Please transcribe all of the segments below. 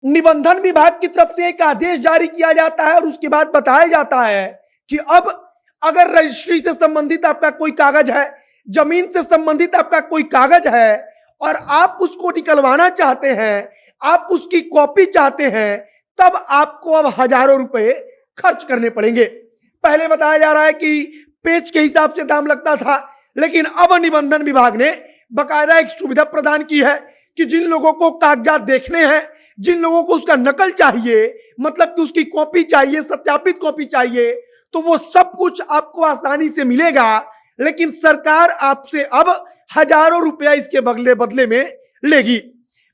निबंधन विभाग की तरफ से एक आदेश जारी किया जाता है और उसके बाद बताया जाता है कि अब अगर रजिस्ट्री से संबंधित आपका कोई कागज है, जमीन से संबंधित आपका कोई कागज है और आप उसको निकलवाना चाहते हैं, आप उसकी कॉपी चाहते हैं, तब आपको अब हजारों रुपए खर्च करने पड़ेंगे। पहले बताया जा रहा है कि पेज के हिसाब से दाम लगता था, लेकिन अब निबंधन विभाग ने बकायदा एक सुविधा प्रदान की है कि जिन लोगों को कागजात देखने हैं, जिन लोगों को उसका नकल चाहिए, मतलब कि उसकी कॉपी चाहिए, सत्यापित कॉपी चाहिए, तो वो सब कुछ आपको आसानी से मिलेगा। लेकिन सरकार आपसे अब हजारों रुपया इसके बदले बदले में लेगी।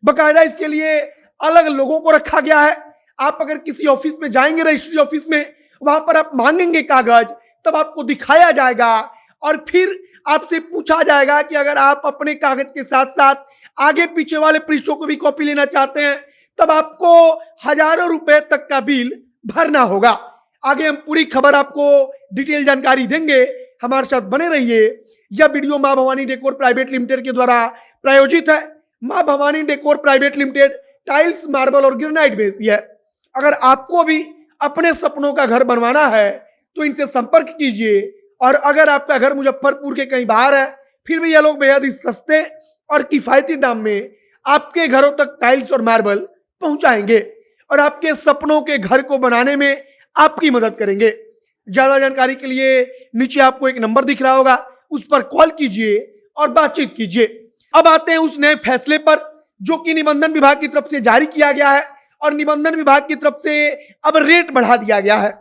बकायदा इसके लिए अलग लोगों को रखा गया है। आप अगर किसी ऑफिस में जाएंगे, रजिस्ट्री ऑफिस में, वहां पर आप मांगेंगे कागज, तब आपको दिखाया जाएगा और फिर आपसे पूछा जाएगा कि अगर आप अपने कागज के साथ साथ आगे पीछे वाले पृष्ठों को भी कॉपी लेना चाहते हैं, तब आपको हजारों रुपए तक का बिल भरना होगा। आगे हम पूरी खबर आपको डिटेल जानकारी देंगे, हमारे साथ बने रहिए। यह वीडियो मां भवानी डेकोर प्राइवेट लिमिटेड के द्वारा प्रायोजित है। मां Bhavani decor private limited tiles, marble और ग्रेनाइट बेचती है। अगर आपको भी अपने सपनों का घर बनवाना है तो इनसे संपर्क कीजिए। और अगर आपका घर मुजफ्फरपुर के कहीं बाहर है, फिर भी ये लोग बेहद ही सस्ते और किफायती दाम में आपके घरों तक टाइल्स और मार्बल पहुंचाएंगे और आपके सपनों के घर को बनाने में आपकी मदद करेंगे। ज्यादा जानकारी के लिए नीचे आपको एक नंबर दिख रहा होगा, उस पर कॉल कीजिए और बातचीत कीजिए। अब आते हैं उस नए फैसले पर जो कि निबंधन विभाग की तरफ से जारी किया गया है और निबंधन विभाग की तरफ से अब रेट बढ़ा दिया गया है।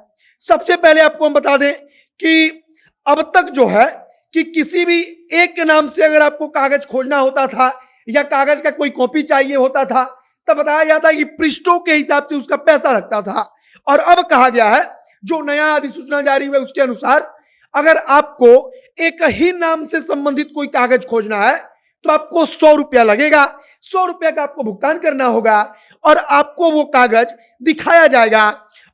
सबसे पहले आपको हम बता दें कि अब तक जो है कि किसी भी एक के नाम से अगर आपको कागज खोजना होता था या कागज का कोई कॉपी चाहिए होता था, तब बताया जाता है कि पृष्ठों के हिसाब से उसका पैसा लगता था। और अब कहा गया है, जो नया अधिसूचना जारी हुआ उसके अनुसार, अगर आपको एक ही नाम से संबंधित कोई कागज खोजना है तो आपको 100 रुपया लगेगा। 100 रुपया का आपको भुगतान करना होगा और आपको वो कागज दिखाया जाएगा।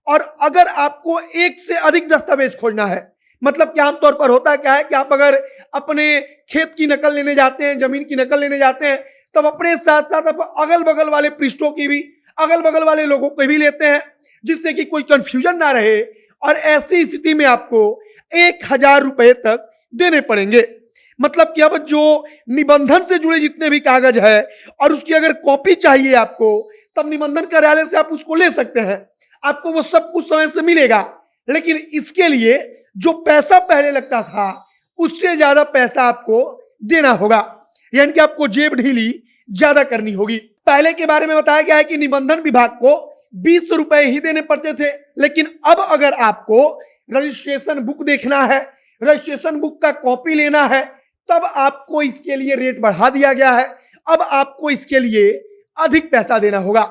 और अगर आपको एक से अधिक दस्तावेज खोजना है, मतलब कि आमतौर पर होता क्या है कि आप अगर अपने खेत की नकल लेने जाते हैं, जमीन की नकल लेने जाते हैं, तब अपने साथ साथ आप अगल बगल वाले पृष्ठों की भी, अगल बगल वाले लोगों को भी लेते हैं, जिससे कि कोई कंफ्यूजन ना रहे। और ऐसी स्थिति में आपको 1000 रुपए तक देने पड़ेंगे। मतलब कि अब जो निबंधन से जुड़े जितने भी कागज है और उसकी अगर कॉपी चाहिए आपको, तब निबंधन कार्यालय से आप उसको ले सकते हैं, आपको वो सब कुछ समय से मिलेगा। लेकिन इसके लिए जो पैसा पहले लगता था उससे ज्यादा पैसा आपको देना होगा, यानी कि आपको जेब ढीली ज्यादा करनी होगी। पहले के बारे में बताया गया है कि निबंधन विभाग को 20 रुपए ही देने पड़ते थे, लेकिन अब अगर आपको रजिस्ट्रेशन बुक देखना है, रजिस्ट्रेशन बुक का कॉपी लेना है, तब आपको इसके लिए रेट बढ़ा दिया गया है। अब आपको इसके लिए अधिक पैसा देना होगा।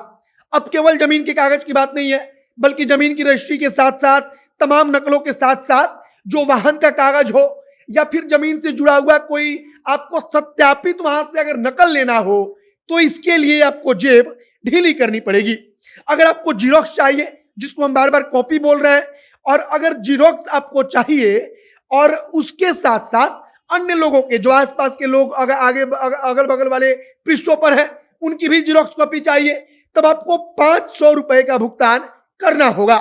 अब केवल जमीन के कागज की बात नहीं है, बल्कि जमीन की रजिस्ट्री के साथ साथ तमाम नकलों के साथ साथ जो वाहन का कागज हो या फिर जमीन से जुड़ा हुआ कोई आपको सत्यापित वहां से अगर नकल लेना हो, तो इसके लिए आपको जेब ढीली करनी पड़ेगी। अगर आपको जीरोक्स चाहिए, जिसको हम बार बार कॉपी बोल रहे हैं, और अगर जीरोक्स आपको चाहिए और उसके साथ साथ अन्य लोगों के, जो आसपास के लोग अगल बगल वाले पृष्ठों पर हैं, उनकी भी जीरोक्स कॉपी चाहिए, तब आपको 500 रुपए का भुगतान करना होगा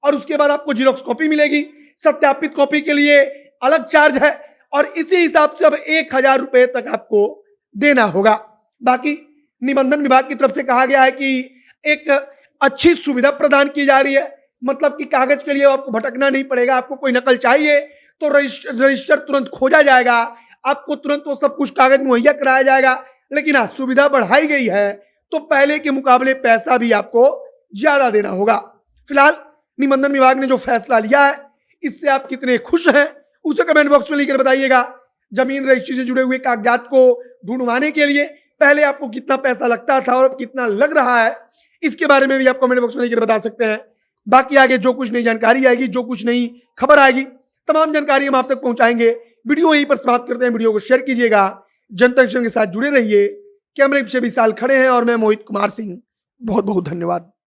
और उसके बाद आपको जीरोक्स कॉपी मिलेगी। सत्यापित कॉपी के लिए अलग चार्ज है और इसी हिसाब से अब 1000 रुपए तक आपको देना होगा। बाकी निबंधन विभाग की तरफ से कहा गया है कि एक अच्छी सुविधा प्रदान की जा रही है, मतलब कि कागज के लिए आपको भटकना नहीं पड़ेगा। आपको कोई नकल चाहिए तो रजिस्टर तुरंत खोजा जाएगा, आपको तुरंत वो सब कुछ कागज मुहैया कराया जाएगा। लेकिन हाँ, सुविधा बढ़ाई गई है तो पहले के मुकाबले पैसा भी आपको ज्यादा देना होगा। फिलहाल निबंधन विभाग ने जो फैसला लिया है, इससे आप कितने खुश हैं उसे कमेंट बॉक्स में लिखकर बताइएगा। जमीन रजिस्ट्री से जुड़े हुए कागजात को ढूंढवाने के लिए पहले आपको कितना पैसा लगता था और अब कितना लग रहा है, इसके बारे में भी आप कमेंट बॉक्स में लिखकर बता सकते हैं। बाकी आगे जो कुछ नई जानकारी आएगी, जो कुछ नई खबर आएगी, तमाम जानकारी हम आप तक पहुंचाएंगे। वीडियो यहीं पर समाप्त करते हैं। वीडियो को शेयर कीजिएगा, जनता एक्शन के साथ जुड़े रहिए। कैमरे पीछे विशाल खड़े हैं और मैं मोहित कुमार सिंह। बहुत बहुत धन्यवाद।